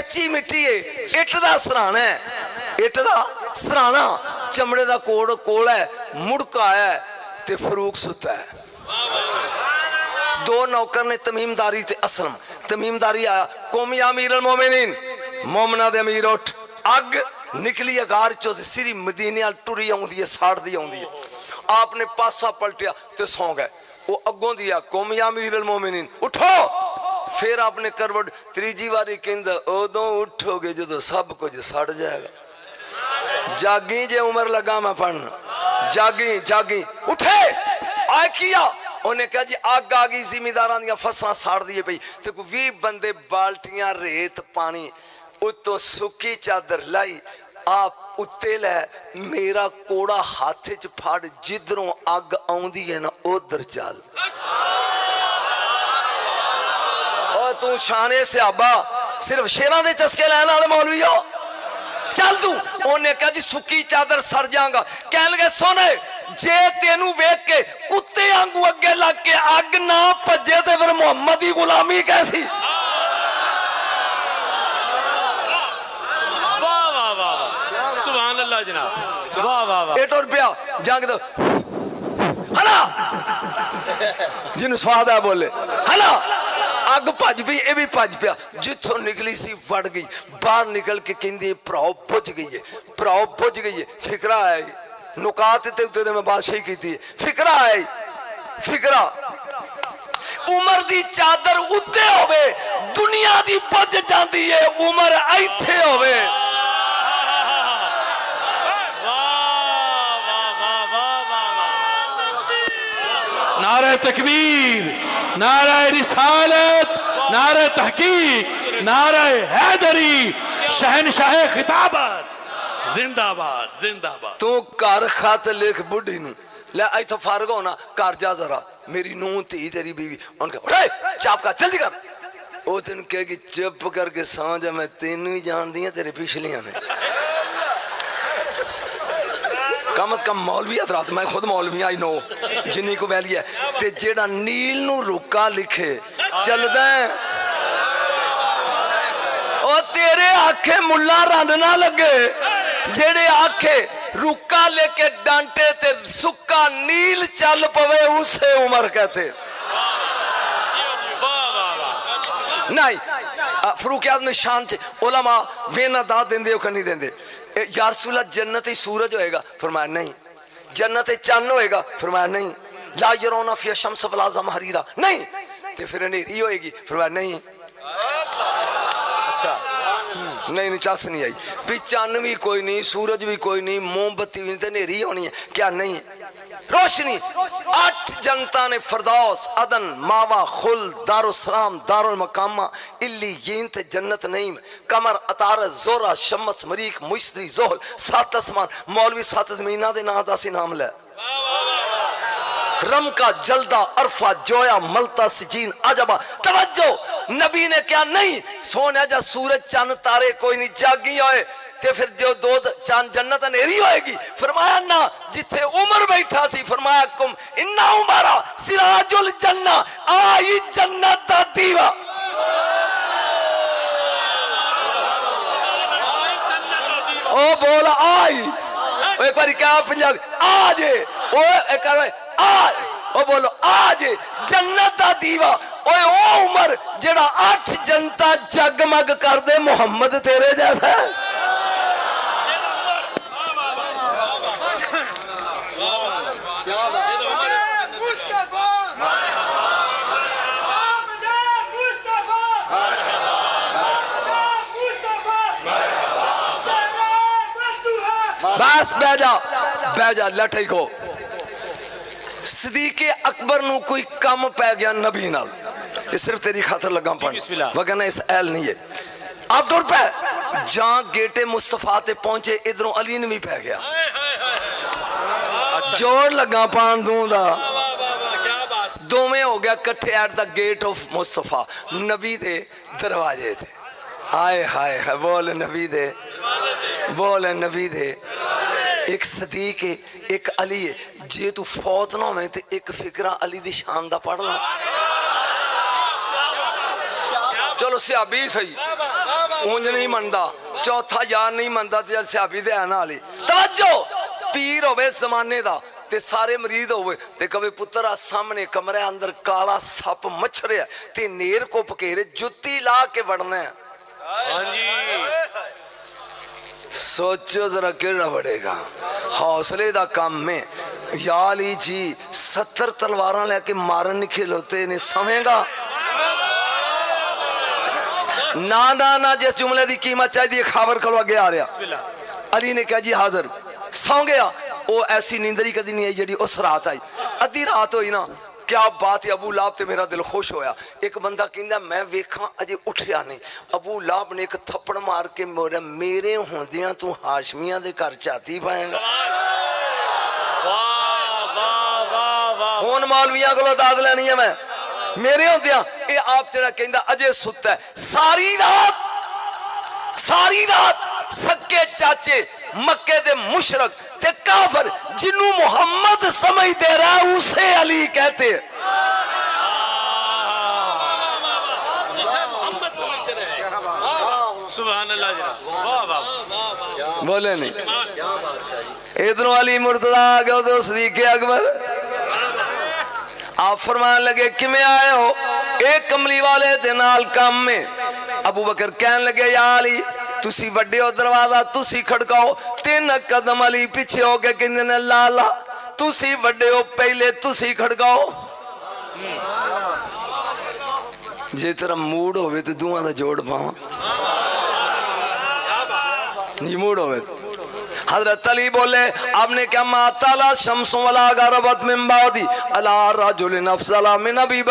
कच्ची मिट्टी है, इट दा सराहना है, इट दा सराहना, चमड़े दा कोल है, मुड़का है ते फरूक सुता है। दो नौकर ने तमीमदारी ते असलम। तमीमदारी आया, कुम या अमीर अल मोमिनीन, मोमना दे अमीर उठ। अग निकली अगार चो सिरी मदीने वाल टुरी आउंदी है, साड़दी आउंदी है। आपने पासा पलटिया ते सौ गए। वो अगों दिया, कुम या अमीर अल मोमिनीन, उठो। फिर आपने करवट तीजी बारी कहंदा, उदों उठोगे जदों सब कुछ सड़ जाएगा। जागी जे उम्र लगा मैं पढ़न, जागी जागी। उठे आए किया, उन्हें कहा जी अग आ गई, जिमीदारां दी फसलां साड़ दी पई ते कोई 20 बंदे बाल्टियां रेत पानी उतों सुक्की चादर लाई। आप उत्ते लै मेरा कोड़ा हाथ च फड़, जिधरों अग आउंदी है ना उधर चल। और तू शाने स्याबा सिर्फ शेरां दे चस्के लैण वाले मौलवी हो, चल तू। उन्हें कहा जी सुक्की चादर सड़ जाएगा। कह लगे सुन, जे तेनू वेख के कुत्ते आंगू अगे लग के अग ना भजे तो फिर मुहम्मद की गुलामी कैसी। वाह वाह वाह, सुभान अल्लाह जनाब, वाह वाह वाह। एट रुपया जंग दो हला, जिन्हों स्वाद है बोले हला। अग भज पई, ये भी भज पिया, जिथों निकली सी वड़ गई। बाहर निकल के कहंदी भराओ बुझ गई है, भराओ बुझ गई है। फिकरा है नुकात ते उत्ते मैं बादशाही की थी। फिकरा है, फिकरा उमर दी चादर उत्ते होवे, दुनिया दी बुझ जाती है, उमर इत्थे होवे। नारे तकबीर, नारे रिसालत, नारे तहकीक, नारे हैदरी, शहनशाह खिताबत, जिंदाबाद जिंदाबाद। तू घर खत लिख बुढ़ी नू, ले इथों फारग होना, घर जा जरा, मेरी नूह धी तेरी बीवी। उनके उठे चाप का जल्दी कर। वो तेन कहेगी चुप करके सौ जा, मैं तेनू ही जान दी तेरे पिछलियां ने। कम से कम मौलवी हजरात, मैं खुद मौलवी आई नो जिन्नी को वैली है। ते जेड़ा नील नू रुका लिखे चलदा है, ओ तेरे आखे मुल्ला रन ना लगे। जेड़े आखे रुका लेके डांटे ते सुक्का नील चल पवे, उसे उमर कहते नहीं। फरूक आज़म शान च उलमा वेना दा देंदे हो नहीं देंदे। या रसूल जन्नत ही सूरज होएगा, फरमाया नहीं। जन्नत चन्न होएगा, फरमाया नहीं। ला यरौना फिहा शम्स वला ज़महरीरा, नहीं। ते फिर अंधेरी होएगी, फरमाया नहीं। अच्छा नहीं चस नहीं आई भी, चन्न भी कोई नहीं, सूरज भी कोई नहीं, मोमबत्ती भी नहीं, ते अंधेरी होनी है क्या? नहीं, रोशनी। 8 जनता ने फरदौस, अदन, मावा, खुल, दारुसलाम, दारुल मकामा, इल्लीयीन ते जन्नत नहीं। कमर, अतार, जोरा, शम्स, मरीक, मुश्तरी, जोहल, 7 आसमान। मौलवी 7 जमीना दे नाम दा सी नाम ले। रम का, जल्दा, अरफा, जोया, मलता, सिजीन, अजबा। तवज्जो, नबी ने क्या? नहीं। सोने जा सूरज चंद तारे कोई नहीं, जागी होए ते फिर जो दो चांद जन्नत अंधेरी होएगी। फरमाया ना, जिथे उमर बैठा सी, फरमाया कुम इन्ना उमरा सिराजुल जन्ना, आई जन्नत दा दीवा। ओ बोल आई, एक बार क्या पंजाबी आज, ओ एक आज, ओ बोलो आज जन्नत दा दीवा। ओए ओ उमर जेड़ा 8 जनता जगमग कर दे, मुहम्मद तेरे जैसा। बस बह जा लठे को। सदीके अकबर नू कोई कम पै गया नबी नाल, ये सिर्फ तेरी खातर लगा पढ़, वरना इस ऐल नहीं है। अब तुर पे जहां गेटे मुस्तफा ते पहुंचे, इधरों अली ने भी पै गया। जोड़ लगा पान दूं दा, दोवें हो गया कट्ठे at the gate of Mustafa, नबी दे दरवाजे थे। आए हाय हाय, बोल नबी दे, बोल नबी दे। एक सदीक है, एक अली है। जे तू फौत ना हो तो एक फिक्रा अली दी शान दा पढ़ ला। चलो सियाबी सही, ਉਂਝ ਨਹੀਂ ਮੰਨਦਾ, ਚੌਥਾ ਯਾਰ ਨਹੀਂ ਮੰਨਦਾ ਤੇ ਸਿਆਬੀ ਦੇ ਆਣ ਵਾਲੀ ਤਵੱਜੋ ਪੀਰ ਹੋਵੇ ਜ਼ਮਾਨੇ ਦਾ ਤੇ ਸਾਰੇ ਮਰੀਦ ਹੋਵੇ ਤੇ ਕਵੇ ਪੁੱਤਰ ਆ ਸਾਹਮਣੇ ਕਮਰੇ ਅੰਦਰ ਕਾਲਾ ਸੱਪ ਮੱਛਰਿਆ ਤੇ ਨੇਰ ਕੋ ਪਕੇਰੇ ਜੁੱਤੀ ਲਾ ਕੇ ਵੜਨਾ ਹੈ। हाँ जी सोचो जरा केड़ा बढ़ेगा, हौसले दा काम में या अली जी 70 तलवार लेके मारन नहीं खिलोते नहीं समेगा ना ना ना। जिस जुमले की कीमत चाहिए खबर खलो अगे आ रहा। अली ने कहा जी हाजिर, सौ गया। वो ऐसी नींदरी कदी नहीं आई जी उस रात आई। अद्धी रात हुई ना, क्या बात है, अबू लाभ ते मेरा दिल खुश होया। एक बंदा कहंदा मैं वेखा अजे उठिया नहीं। अबू लाभ ने एक थप्पड़ मार के मोरे मेरे होंदियां तू हाशमियां दे घर जाती पाएगा। हुण मौलवियां कोलों दाद लैनी है मैं, मेरे होंदियां ये आप जरा कहंदा अजे सुत्ता है। सारी रात सक्के चाचे मक्के दे मुशरक ते काफर जिन्नू मोहम्मद समझते रहा उसे अली कहते। सुभान अल्लाह जनाब, वाह वाह। बोले नहीं, इधरों अली मुर्तजा आ गया तो सदीक़े अकबर आप फरमान लगे किमें आए हो? एक कमली वाले दे नाल काम में। अबू बकर कहन लगे या अली तुसी वड्डे हो, दरवाजा तुसी खड़काओ। 3 कदम अली पीछे हो के कहंदे ने लाला तुसी वड्डे हो, पहले तुसी खड़काओ। जे तेरा मूड होवे तो दुआ दा जोड़ पावा, नहीं मूड होवे तो। हजरत अली बोले आपने क्या माताला शम्सु वला गरबत मिन बादी अला रजुलिन अफज़ला मिन अबी